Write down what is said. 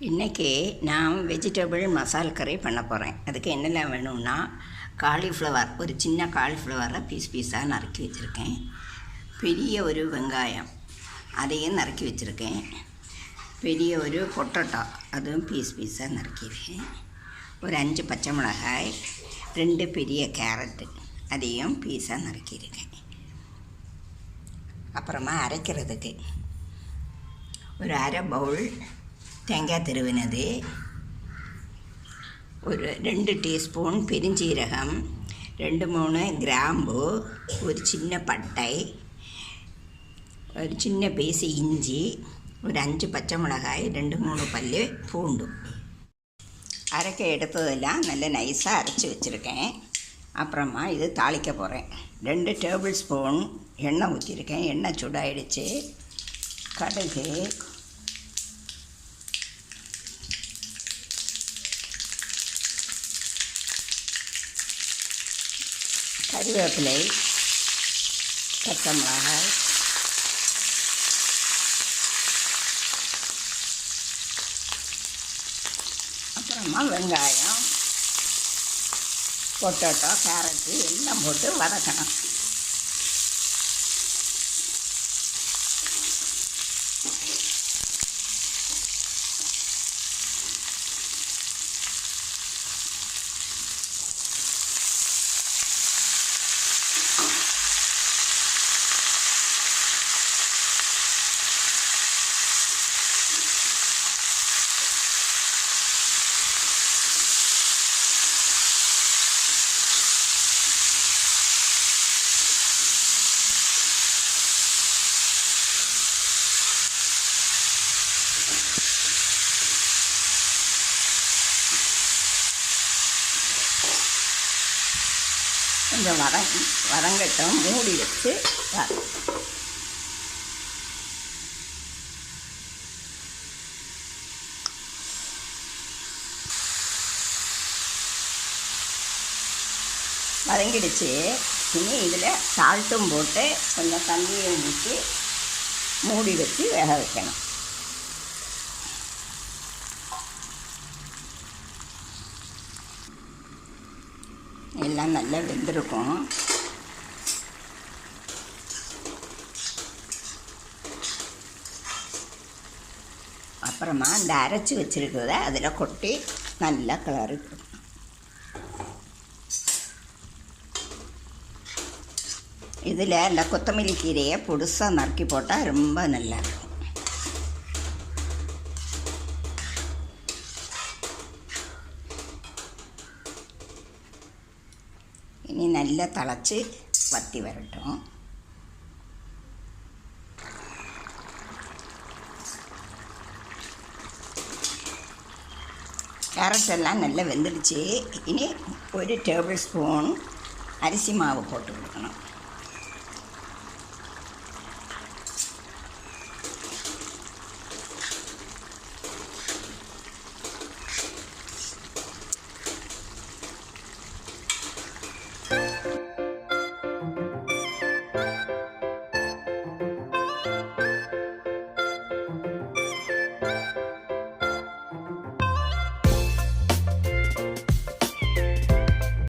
இன்றைக்கி நான் வெஜிடபிள் மசால் கறி பண்ண போகிறேன். அதுக்கு என்னெல்லாம் வேணும்னா, காலிஃப்ளவர், ஒரு சின்ன காலிஃப்ளவரை பீஸாக நறுக்கி வச்சுருக்கேன். பெரிய ஒரு வெங்காயம், அதையும் நறுக்கி வச்சுருக்கேன். பெரிய ஒரு பொட்டேட்டோ, அதுவும் பீஸாக நறுக்கியிருக்கேன். ஒரு 5 பச்சை மிளகாய், 2 பெரிய கேரட்டு, அதையும் பீஸாக நறுக்கியிருக்கேன். அப்புறமா அரைக்கிறதுக்கு ஒரு அரை பவுல் தேங்காய் திருவினது, ஒரு 2 டீஸ்பூன் பெருஞ்சீரகம், 2-3 கிராம்பு, ஒரு சின்ன பட்டை, ஒரு சின்ன பீஸு இஞ்சி, ஒரு 5 பச்சை மிளகாய், 2-3 பல் பூண்டு. அரைக்க எடுத்ததெல்லாம் நல்ல நைஸாக அரைச்சி வச்சுருக்கேன். அப்புறமா இது தாளிக்க போகிறேன். 2 டேபிள் ஸ்பூன் எண்ணெய் ஊற்றிருக்கேன். எண்ணெய் சூடாயிடுச்சு. கடுகு, கறிவேப்பிலை, பச்சை மிளகாய், அப்புறமா வெங்காயம், பொட்டேட்டோ, கேரட்டு எல்லாம் போட்டு வதக்கணும். கொஞ்சம் வதங்கட்டும். மூடி வச்சு வதங்கிடுச்சு. இனி இதில் சால்ட்டும் போட்டு கொஞ்சம் தண்ணியும் ஊற்றி மூடி வச்சு வேக வைக்கணும். எல்லாம் நல்லா வெந்திருக்கும். அப்புறமா இந்த அரைச்சி வச்சுருக்கிறத அதில் கொட்டி நல்லா கிளறி கொடுக்கணும். இதில் இந்த கொத்தமல்லி கீரையை பொடுசாக நறுக்கி போட்டால் ரொம்ப நல்லா இருக்கும். இனி நல்லா தழைச்சி வற்றி வரட்டும். கேரட் எல்லாம் நல்லா வெந்துடுச்சு. இனி 1 டேபிள் ஸ்பூன் அரிசி மாவு போட்டு கொடுக்கணும்.